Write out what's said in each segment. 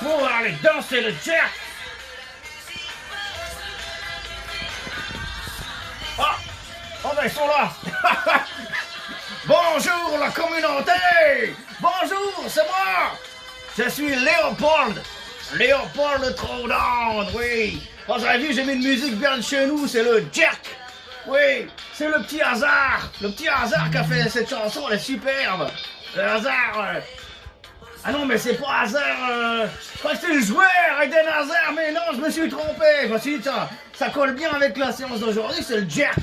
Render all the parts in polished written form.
pour aller danser le jerk. Ah! Oh ben ils sont là! Bonjour la communauté! Bonjour, c'est moi! Je suis Léopold! Léopold le Troudon, oui! Quand vous avez vu, j'ai mis une musique bien de chez nous, c'est le jerk! Oui, c'est le petit hasard! Le petit hasard qui a fait cette chanson, elle est superbe! Le hasard... Ah non, mais c'est pas hasard, je crois que c'est le joueur Eden Hazard, mais non, je me suis trompé! Je me suis dit, ça colle bien avec la séance d'aujourd'hui, c'est le jerk!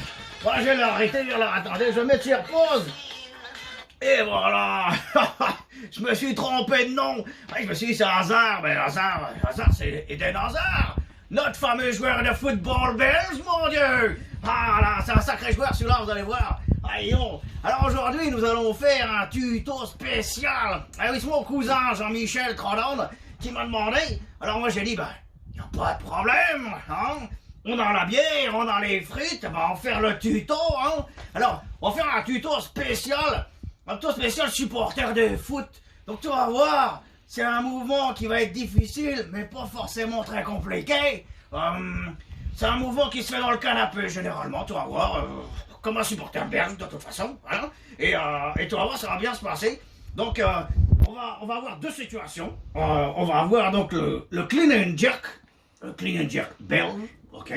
Voilà, je vais l'arrêter, alors attendez, je vais mettre sur pause! Et voilà! Je me suis trompé de nom! Je me suis dit, c'est Hazard, mais Hazard, c'est Eden Hazard! Notre fameux joueur de football belge, mon Dieu! Ah là, c'est un sacré joueur celui-là, vous allez voir! Aïe-on! Alors aujourd'hui, nous allons faire un tuto spécial! Ah oui, c'est mon cousin Jean-Michel Troudon qui m'a demandé. Alors moi j'ai dit, ben, y a pas de problème, hein? On a la bière, on a les frites, ben on va faire le tuto, hein? Alors, on va faire un tuto spécial supporter de foot. Donc tu vas voir, c'est un mouvement qui va être difficile, mais pas forcément très compliqué. C'est un mouvement qui se fait dans le canapé généralement, tu vas voir, comme un supporter belge de toute façon, hein? Et tu vas voir, ça va bien se passer. Donc on va avoir deux situations. On va avoir donc le clean and jerk, belge, ok.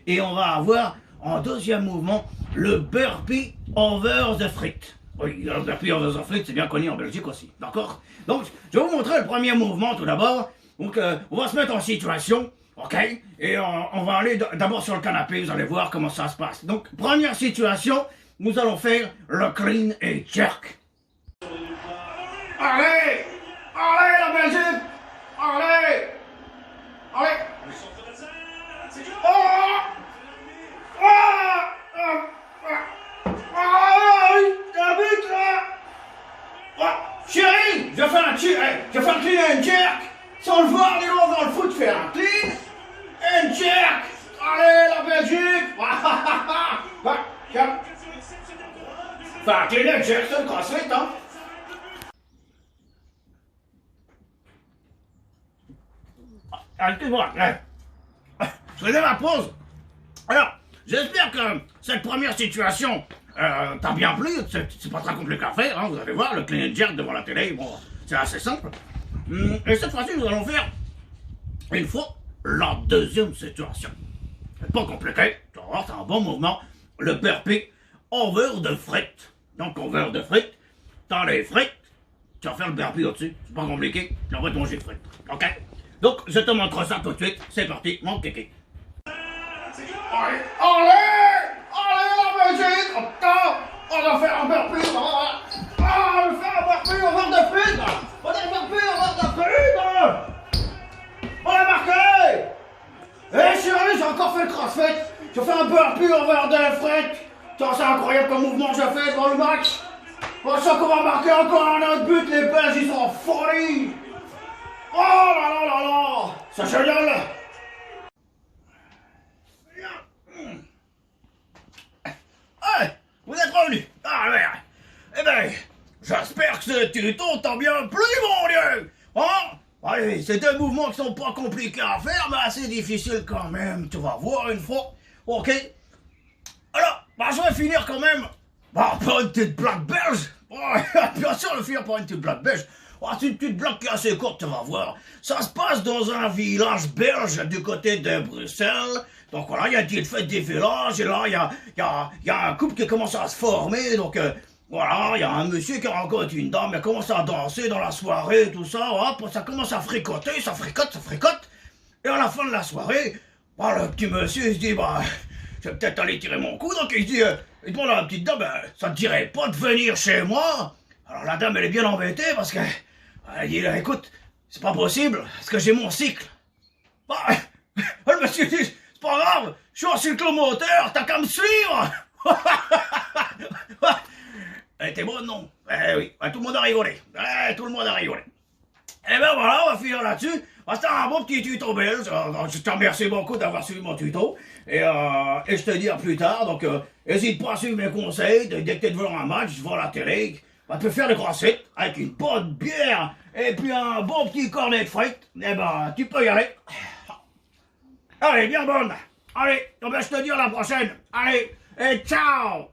Et on va avoir en deuxième mouvement le burpee over the frites. Oui, le burpee over the frites, c'est bien connu en Belgique aussi, d'accord? Donc, je vais vous montrer le premier mouvement tout d'abord. Donc, on va se mettre en situation, ok? Et on va aller d'abord sur le canapé, vous allez voir comment ça se passe. Donc, première situation, nous allons faire le clean and jerk. Allez! Allez, la Belgique! Allez! Allez! Chérie, je fais un clean and jerk. Sans le voir, les gens dans le foot, faire un clean and jerk. Allez, la Belgique. Tiens. Fais un clean and jerk, c'est le crossfit, hein. Excuse-moi, je faisais ma pause. Alors, j'espère que cette première situation t'a bien plu. C'est pas très compliqué à faire, hein, vous allez voir, le clean and jerk devant la télé, bon, c'est assez simple. Et cette fois-ci, nous allons faire une fois la deuxième situation. C'est pas compliqué, tu vas voir, c'est un bon mouvement. Le burpee over the frites. Donc, over the frites, t'as les frites, tu vas faire le burpee au-dessus, c'est pas compliqué, tu envoies ton jus de frites, ok? Donc, je te montre ça tout de suite, c'est parti, mon kéké. Allez, la Belgique! On va faire un burpee! On va faire un burpee over the frites! On a un burpee over the frites! On l'a marqué! Eh chérie, j'ai encore fait le crossfit! Je fais un burpee over the frites! C'est incroyable comme mouvement que je fais devant le match! On sent qu'on va marquer encore un autre but, les Belges, ils sont en folie! Oh là là là là! C'est génial! Hey, vous êtes revenus! Ah merde! Eh ben, j'espère que ce tuto t'a bien plu, mon Dieu! Hein? Allez, c'est deux mouvements qui sont pas compliqués à faire, mais assez difficiles quand même. Tu vas voir une fois. Ok? Alors, bah, je vais finir quand même. Bah, par une petite blague belge. Bien sûr, le finir par une petite blague belge. C'est une petite blague qui est assez courte, tu vas voir. Ça se passe dans un village belge du côté de Bruxelles. Donc voilà, il y a une petite fête des villages, et là, il y a un couple qui commence à se former. Donc voilà, il y a un monsieur qui rencontre une dame, elle commence à danser dans la soirée, tout ça. Hop, ça commence à fricoter, ça fricote. Et à la fin de la soirée, bah, le petit monsieur, il se dit, bah, je vais peut-être aller tirer mon coup. Donc il dit, il demande à la petite dame, ça te dirait pas de venir chez moi? Alors la dame, elle est bien embêtée parce que, elle dit, écoute, c'est pas possible, parce que j'ai mon cycle. Bah, le monsieur dit, c'est pas grave, je suis en cyclomoteur, t'as qu'à me suivre. Elle était bonne, non? Eh oui, tout le monde a rigolé. Tout le monde a rigolé. Et ben voilà, on va finir là-dessus. C'était un bon petit tuto belge. Je te remercie beaucoup d'avoir suivi mon tuto. Et je te dis à plus tard. Donc, n'hésite pas à suivre mes conseils. Dès que t'es devant un match, devant la télé, On peut faire le crossfit avec une bonne bière et puis un bon petit cornet de frites. Eh ben, tu peux y aller. Allez, bien bonne. Allez, on va se te dire la prochaine. Allez, et ciao.